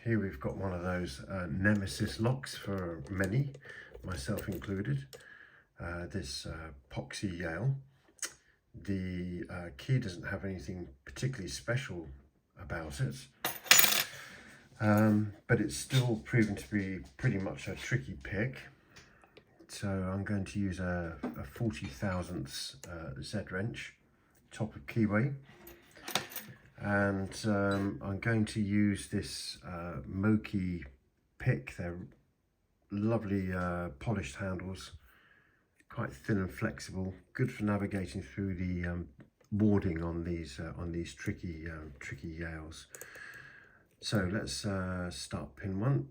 Here we've got one of those nemesis locks for many, myself included. This epoxy Yale. The key doesn't have anything particularly special about it, but it's still proven to be pretty much a tricky pick. So I'm going to use a 40 thousandths Z wrench, top of keyway. And I'm going to use this Moki pick. They're lovely polished handles, quite thin and flexible, good for navigating through the warding on these tricky Yales. So let's start pin 1.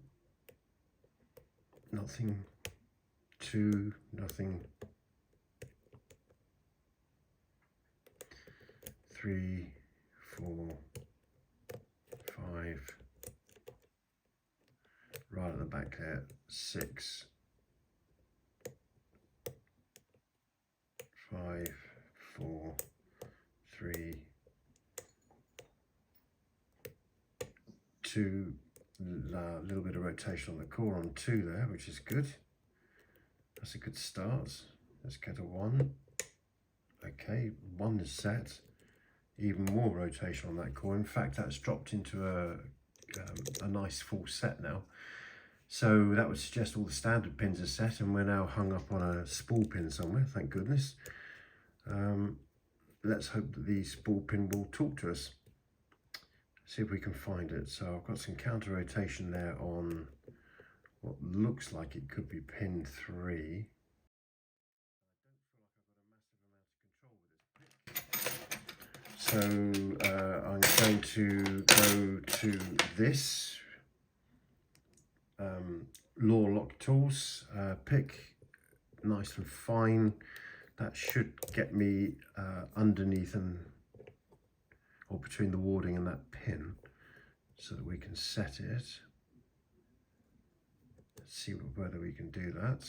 Nothing. 2. Nothing. 3, 4, 5, right at the back there, 6, 5, 4, 3, 2, a little bit of rotation on the core on 2 there, which is good. That's a good start. Let's get a 1. Okay, 1 is set. Even more rotation on that core. In fact, that's dropped into a nice full set now. So that would suggest all the standard pins are set, and we're now hung up on a spool pin somewhere, thank goodness. Let's hope that the spool pin will talk to us. See if we can find it. So I've got some counter rotation there on what looks like it could be pin 3. So I'm going to go to this Law Lock Tools pick, nice and fine. That should get me underneath or between the warding and that pin, so that we can set it. Let's see whether we can do that.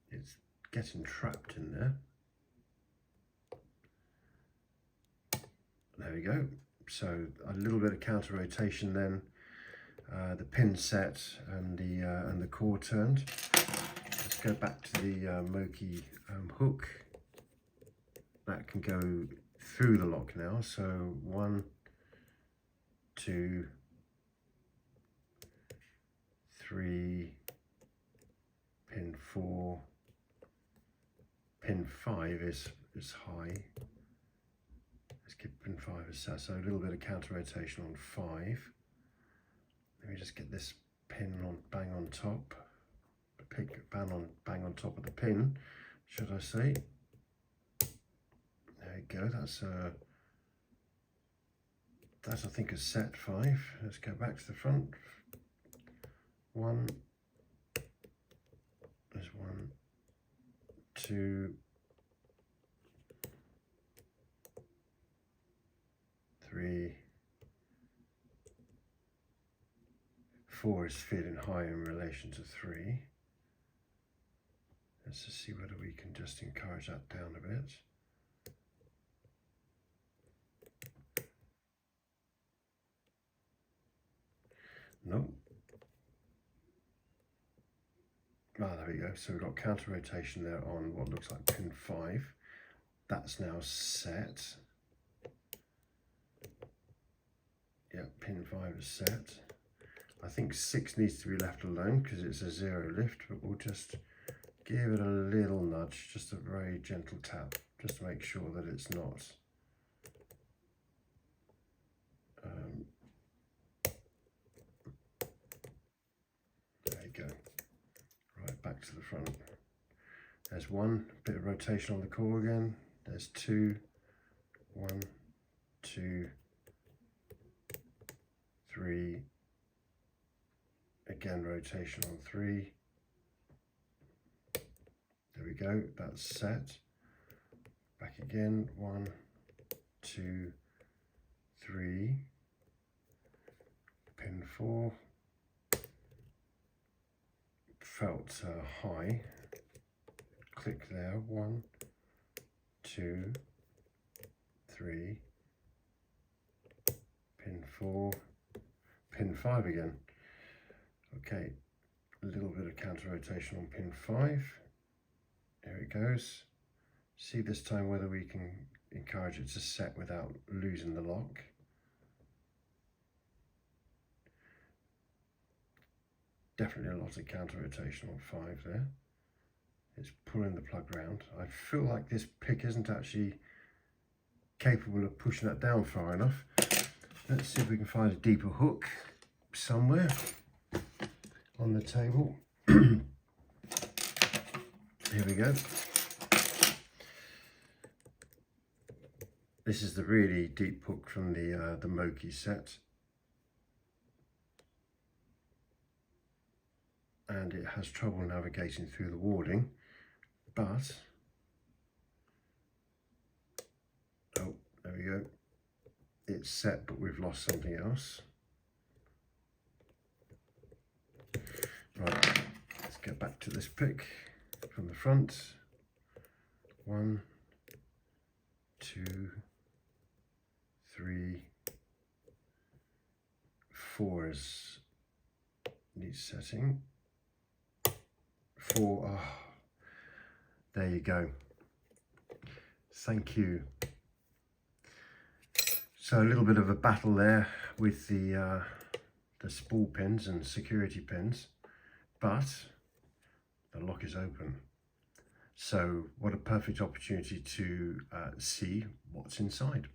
It's getting trapped in there. There we go. So a little bit of counter rotation then, the pin set and the core turned. Let's go back to the Moki hook. That can go through the lock now. So 1, 2, 3, pin 4, pin 5 is high. Let's keep pin 5 as set, so a little bit of counter rotation on 5. Let me just get this pin on bang on top. The pick bang on top of the pin, should I say. There we go, that's I think is set 5. Let's go back to the front. 1. There's 1, 2, 3, 4 is feeling high in relation to 3. Let's just see whether we can just encourage that down a bit. Nope. Ah, there we go. So we've got counter rotation there on what looks like pin 5. That's now set. Yeah, pin 5 is set. I think 6 needs to be left alone because it's a 0 lift, but we'll just give it a little nudge, just a very gentle tap, just to make sure that it's not. There you go. Right, back to the front. There's 1, bit of rotation on the core again. There's 2, 1, 2, 3, again rotation on 3. There we go, that's set. Back again, 1, 2, 3, pin 4. Felt high. Click there, 1, 2, 3, pin 4. pin 5 again. Okay, a little bit of counter rotation on pin 5. There it goes. See this time whether we can encourage it to set without losing the lock. Definitely a lot of counter rotation on 5 there. It's pulling the plug round. I feel like this pick isn't actually capable of pushing that down far enough. Let's see if we can find a deeper hook somewhere on the table. Here we go. This is the really deep hook from the Moki set. And it has trouble navigating through the warding, but, oh, there we go. It's set, but we've lost something else. Right, let's get back to this pick from the front. 1, 2, 3, 4 is needs setting. 4, oh, there you go. Thank you. So a little bit of a battle there with the spool pins and security pins, but the lock is open. So what a perfect opportunity to see what's inside.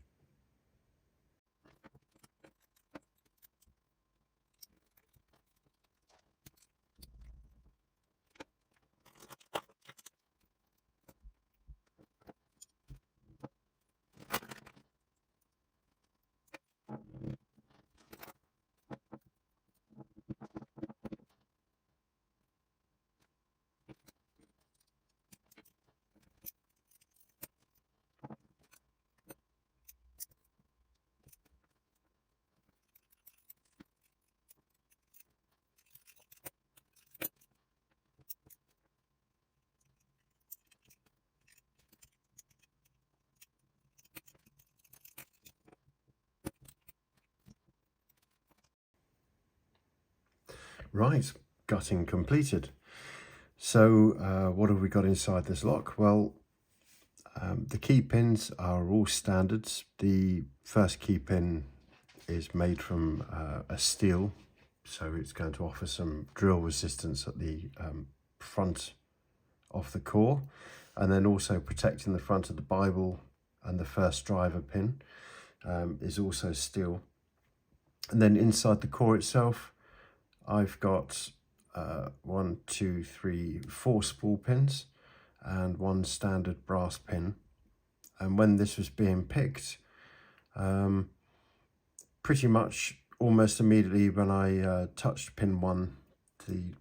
Right, gutting completed. So what have we got inside this lock? Well, the key pins are all standards. The first key pin is made from a steel, so it's going to offer some drill resistance at the front of the core, and then also protecting the front of the Bible and the first driver pin is also steel. And then inside the core itself, I've got 1, 2, 3, 4 spool pins and 1 standard brass pin. And when this was being picked, pretty much almost immediately when I touched pin 1, the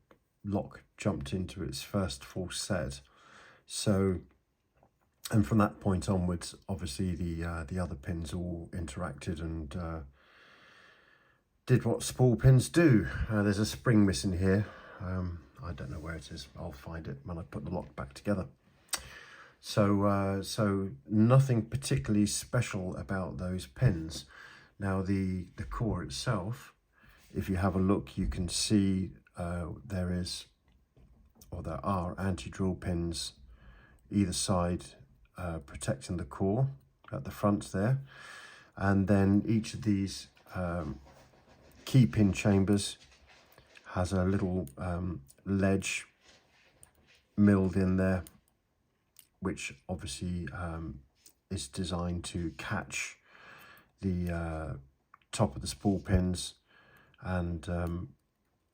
lock jumped into its first full set. So, and from that point onwards, obviously the other pins all interacted and did what spool pins do. There's a spring missing here. I don't know where it is. I'll find it when I put the lock back together. So so nothing particularly special about those pins. Now the core itself, if you have a look, you can see there are anti-drill pins either side protecting the core at the front there, and then each of these key pin chambers has a little ledge milled in there, which obviously is designed to catch the top of the spool pins and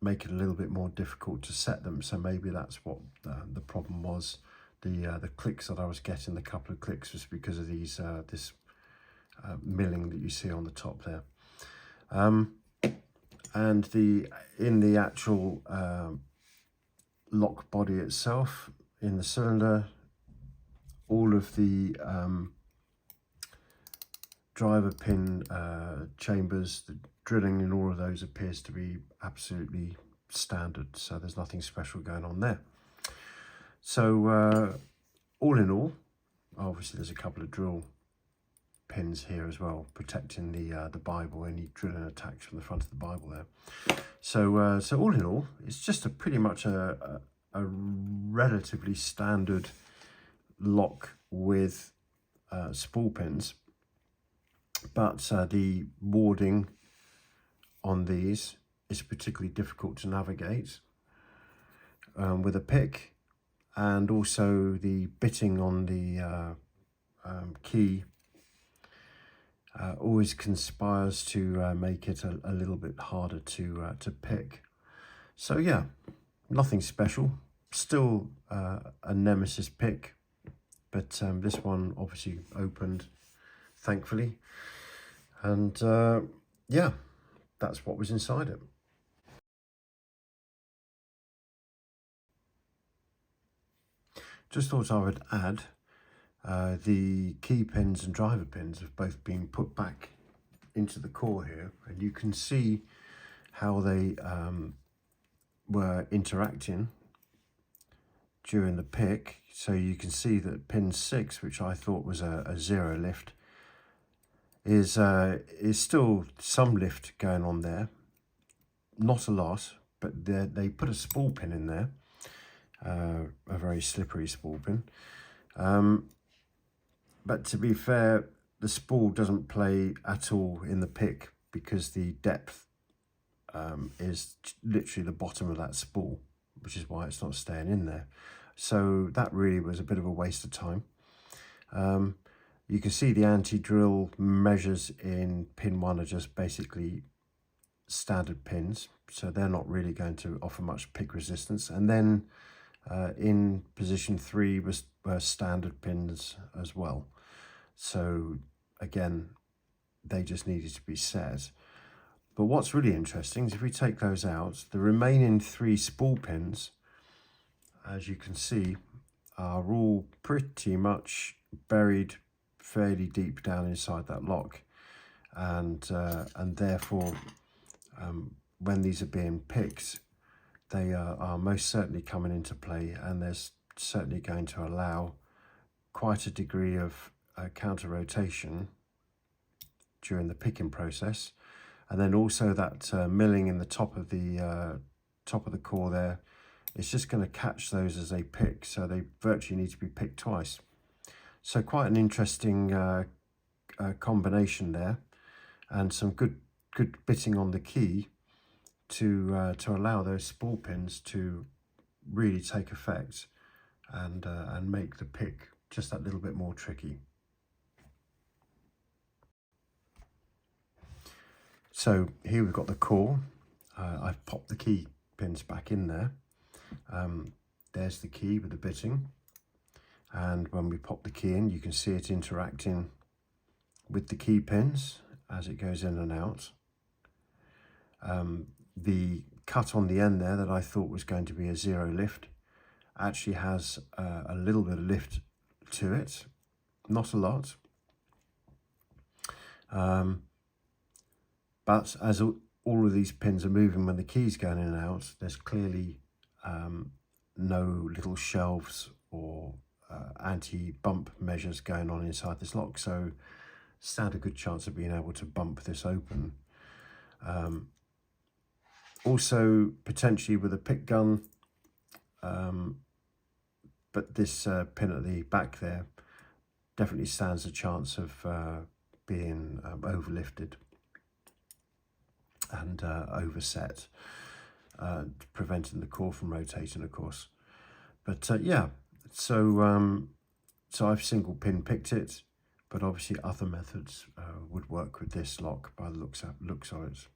make it a little bit more difficult to set them. So maybe that's what the problem was. The clicks that I was getting, the couple of clicks, was because of these this milling that you see on the top there. And in the actual lock body itself, in the cylinder, all of the driver pin chambers, the drilling in all of those appears to be absolutely standard, so there's nothing special going on there. So all in all, obviously there's a couple of drill pins here as well, protecting the Bible, any drilling attacks from the front of the Bible there. So so all in all, it's just pretty much a relatively standard lock with spool pins, but the warding on these is particularly difficult to navigate with a pick, and also the bitting on the key always conspires to make it a little bit harder to pick. So yeah, nothing special, still a nemesis pick, but this one obviously opened, thankfully, and yeah, that's what was inside it. Just thought I would add the key pins and driver pins have both been put back into the core here, and you can see how they were interacting during the pick. So you can see that pin 6, which I thought was a zero lift, is still some lift going on there, not a lot, but they put a spool pin in there, a very slippery spool pin. But to be fair, the spool doesn't play at all in the pick, because the depth is literally the bottom of that spool, which is why it's not staying in there. So that really was a bit of a waste of time. You can see the anti-drill measures in pin 1 are just basically standard pins, so they're not really going to offer much pick resistance. And then in position 3 were standard pins as well. So again, they just needed to be set. But what's really interesting is if we take those out, the remaining 3 spool pins, as you can see, are all pretty much buried fairly deep down inside that lock, and therefore when these are being picked, they are most certainly coming into play, and there's certainly going to allow quite a degree of counter rotation during the picking process. And then also that milling in the top of the core there, it's just going to catch those as they pick, so they virtually need to be picked twice. So quite an interesting combination there, and some good bitting on the key to allow those spool pins to really take effect and make the pick just that little bit more tricky. So here we've got the core. I've popped the key pins back in there. There's the key with the bitting, and when we pop the key in, you can see it interacting with the key pins as it goes in and out. The cut on the end there that I thought was going to be a zero lift actually has a little bit of lift to it, not a lot. But as all of these pins are moving when the key's going in and out, there's clearly no little shelves or anti-bump measures going on inside this lock, so stand a good chance of being able to bump this open. Also potentially with a pick gun, but this pin at the back there definitely stands a chance of being overlifted and overset, preventing the core from rotating, of course. But yeah, so I've single pin picked it, but obviously other methods would work with this lock by the looks of it.